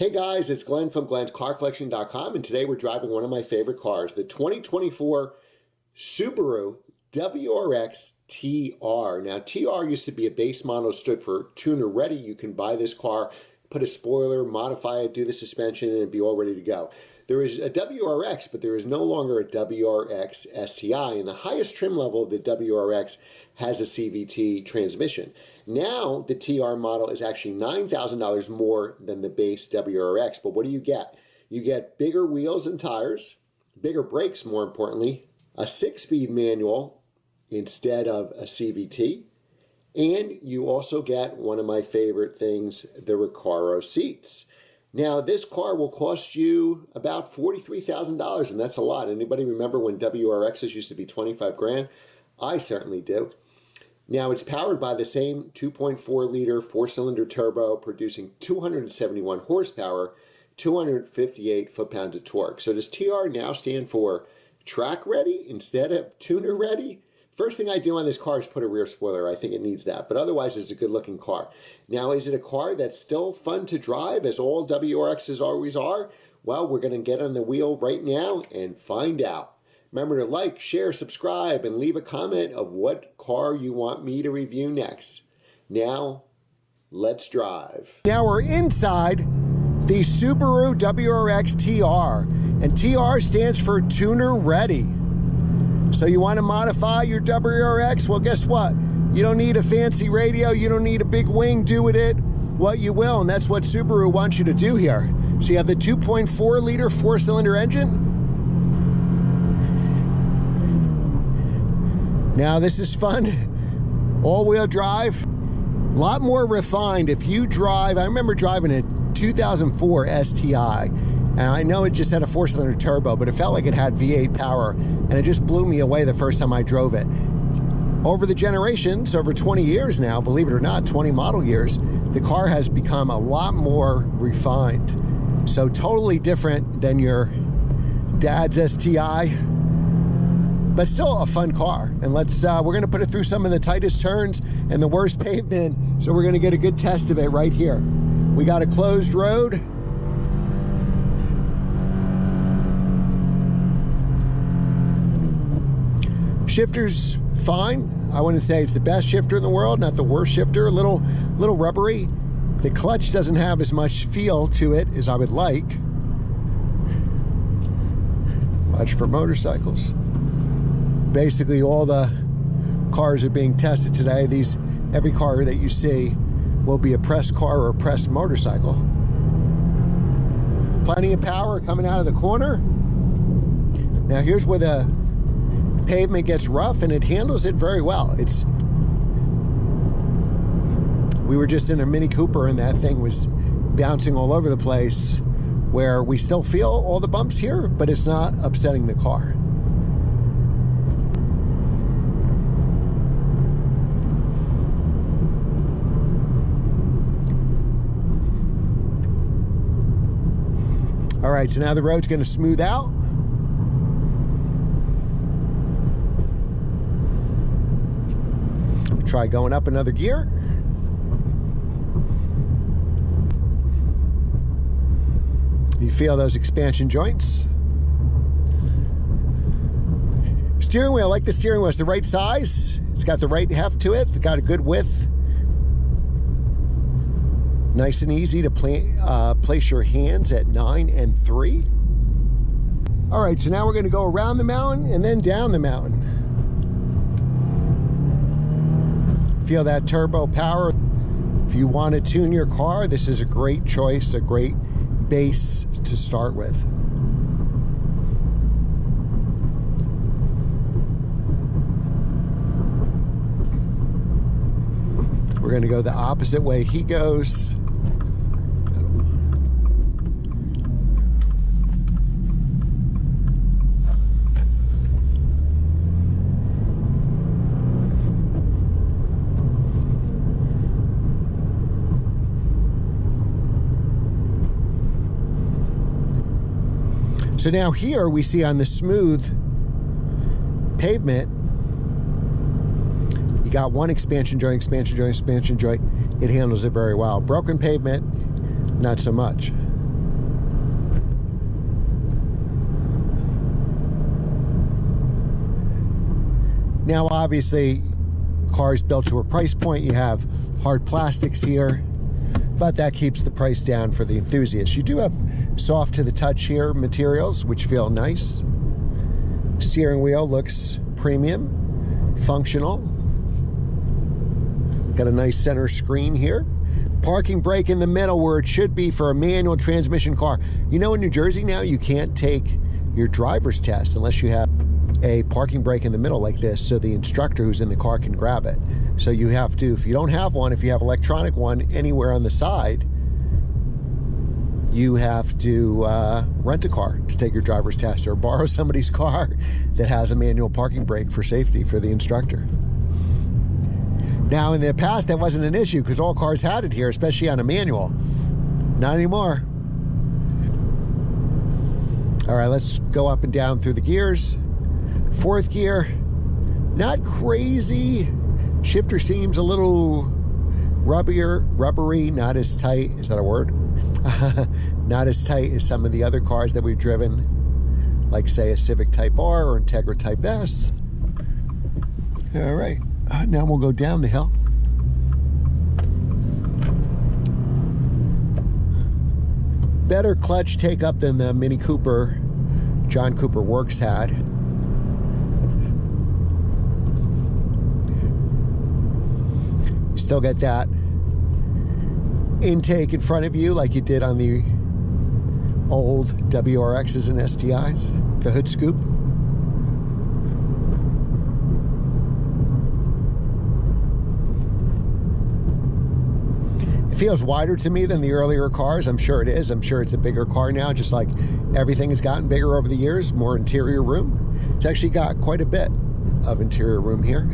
Hey guys, it's Glenn from glenscarcollection.com, and today we're driving one of my favorite cars, the 2024 Subaru WRX TR. Now, TR used to be a base model, stood for tuner ready. You can buy this car, put a spoiler, modify it, do the suspension, and it'd be all ready to go. There is a WRX, but there is no longer a WRX STI, and the highest trim level of the WRX has a CVT transmission. Now, the TR model is actually $9,000 more than the base WRX, but what do you get? You get bigger wheels and tires, bigger brakes, more importantly, a 6-speed manual instead of a CVT, and you also get one of my favorite things, the Recaro seats. Now, this car will cost you about $43,000, and that's a lot. Anybody remember when WRXs used to be 25 grand? I certainly do. Now, it's powered by the same 2.4-liter 4-cylinder turbo, producing 271 horsepower, 258 foot-pounds of torque. So does TR now stand for track ready instead of tuner ready? First thing I do on this car is put a rear spoiler. I think it needs that, but otherwise it's a good looking car. Now, is it a car that's still fun to drive as all WRXs always are? Well, we're going to get on the wheel right now and find out. Remember to like, share, subscribe, and leave a comment of what car you want me to review next. Now, let's drive. Now we're inside the Subaru WRX TR, and TR stands for tuner ready. So you want to modify your WRX? Well, guess what? You don't need a fancy radio. You don't need a big wing. Do with it what you will, and that's what Subaru wants you to do here. So you have the 2.4-liter 4-cylinder engine. Now this is fun. All-wheel drive. A lot more refined. If you drive, I remember driving a 2004 STI. And I know it just had a 4-cylinder turbo, but it felt like it had V8 power, and it just blew me away the first time I drove it. Over the generations, over 20 years now, believe it or not, 20 model years, the car has become a lot more refined. So totally different than your dad's STI, but still a fun car. And we're gonna put it through some of the tightest turns and the worst pavement, so we're gonna get a good test of it right here. We got a closed road. Shifter's fine. I wouldn't say it's the best shifter in the world, not the worst shifter. A little rubbery. The clutch doesn't have as much feel to it as I would like. Watch for motorcycles. Basically, all the cars are being tested today. Every car that you see will be a pressed car or a pressed motorcycle. Plenty of power coming out of the corner. Now here's where the pavement gets rough, and it handles it very well. We were just in a Mini Cooper, and that thing was bouncing all over the place, where we still feel all the bumps here, but it's not upsetting the car. All right, so now the road's going to smooth out. Try going up another gear. You feel those expansion joints. Steering wheel, I like the steering wheel. It's the right size. It's got the right heft to it. It's got a good width. Nice and easy to place your hands at 9 and 3. All right, so now we're going to go around the mountain and then down the mountain. Feel that turbo power. If you want to tune your car, this is a great choice, a great base to start with. We're going to go the opposite way he goes. So now here we see on the smooth pavement, you got one expansion joint. It handles it very well. Broken pavement, not so much. Now, obviously, cars built to a price point, you have hard plastics here, but that keeps the price down for the enthusiasts. You do have soft to the touch here materials, which feel nice. Steering wheel looks premium, functional. Got a nice center screen here. Parking brake in the middle where it should be for a manual transmission car. You know, in New Jersey now, you can't take your driver's test unless you have a parking brake in the middle like this, so the instructor who's in the car can grab it. So you have to, if you don't have one, if you have electronic one anywhere on the side, you have to rent a car to take your driver's test, or borrow somebody's car that has a manual parking brake for safety for the instructor. Now, in the past, that wasn't an issue because all cars had it here, especially on a manual. Not anymore. All right, let's go up and down through the gears. Fourth gear, not crazy. Shifter seems a little rubbery, not as tight. Is that a word? Not as tight as some of the other cars that we've driven, like say a Civic Type R or Integra Type S. All right, now we'll go down the hill. Better clutch take up than the Mini Cooper John Cooper Works had. You still get that intake in front of you like you did on the old WRXs and STIs, the hood scoop. It feels wider to me than the earlier cars. I'm sure it is. I'm sure it's a bigger car now, just like everything has gotten bigger over the years, more interior room. It's actually got quite a bit of interior room here.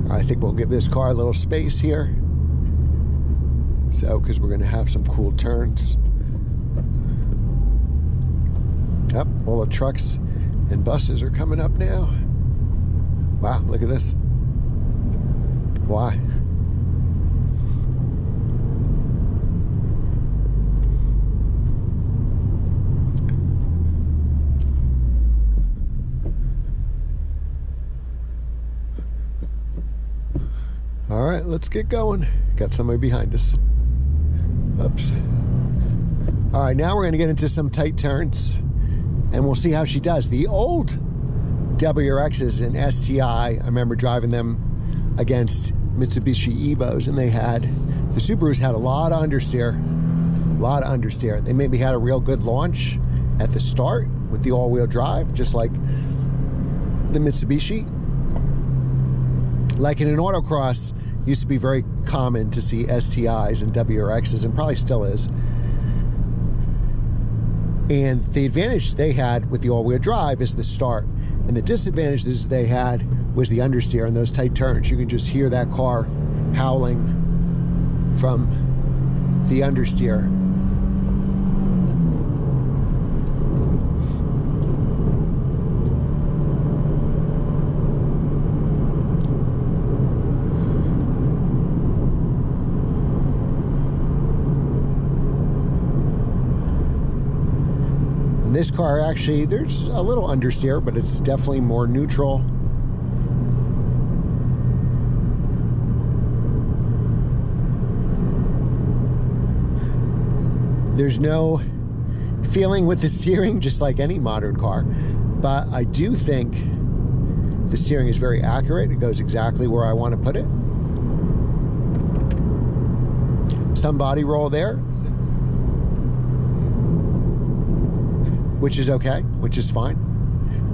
I think we'll give this car a little space here. So, because we're going to have some cool turns. Yep, all the trucks and buses are coming up now. Wow, look at this. Why? All right, let's get going. Got somebody behind us. Oops. All right, now we're going to get into some tight turns, and we'll see how she does. The old WRXs and STI, I remember driving them against Mitsubishi Evos, and they had, the Subarus had a lot of understeer. A lot of understeer. They maybe had a real good launch at the start with the all-wheel drive, just like the Mitsubishi. Like in an autocross, it used to be very common to see STIs and WRXs, and probably still is. And the advantage they had with the all-wheel drive is the start. And the disadvantages they had was the understeer and those tight turns. You can just hear that car howling from the understeer. This car actually, there's a little understeer, but it's definitely more neutral. There's no feeling with the steering, just like any modern car. But I do think the steering is very accurate. It goes exactly where I want to put it. Some body roll there, which is okay, which is fine.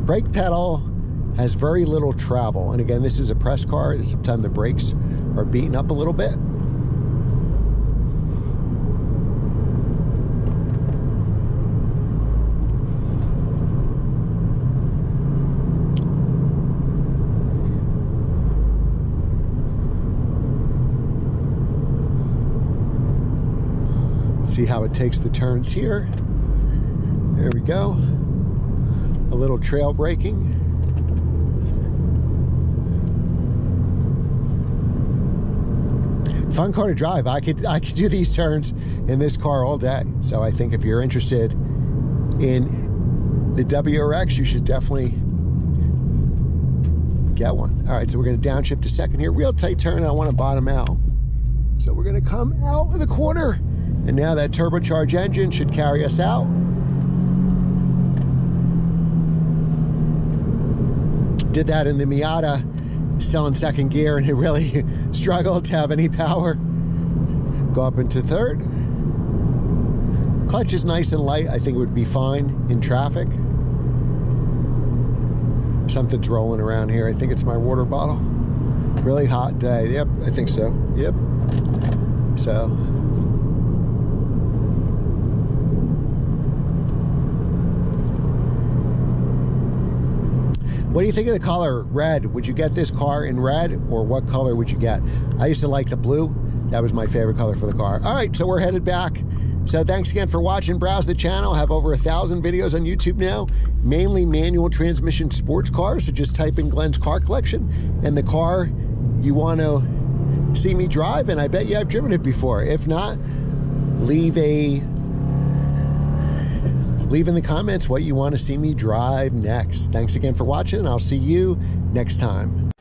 Brake pedal has very little travel. And again, this is a press car. Sometimes the brakes are beaten up a little bit. See how it takes the turns here. There we go. A little trail braking. fun car to drive. I could do these turns in this car all day. So I think if you're interested in the WRX, you should definitely get one. All right, so we're going to downshift a second here. Real tight turn. I want to bottom out. So we're going to come out of the corner. And now that turbocharged engine should carry us out. Did that in the Miata, still in second gear, and it really struggled to have any power. Go up into third. Clutch is nice and light. I think it would be fine in traffic. Something's rolling around here. I think it's my water bottle. Really hot day. Yep, I think so. Yep. So. What do you think of the color red? Would you get this car in red, or what color would you get? I used to like the blue. That was my favorite color for the car. All right, so we're headed back. So thanks again for watching. Browse the channel. Have over 1,000 videos on YouTube now, mainly manual transmission sports cars. So just type in Glenn's Car Collection and the car you want to see me drive, and I bet you I've driven it before. If not, leave in the comments what you want to see me drive next. Thanks again for watching, and I'll see you next time.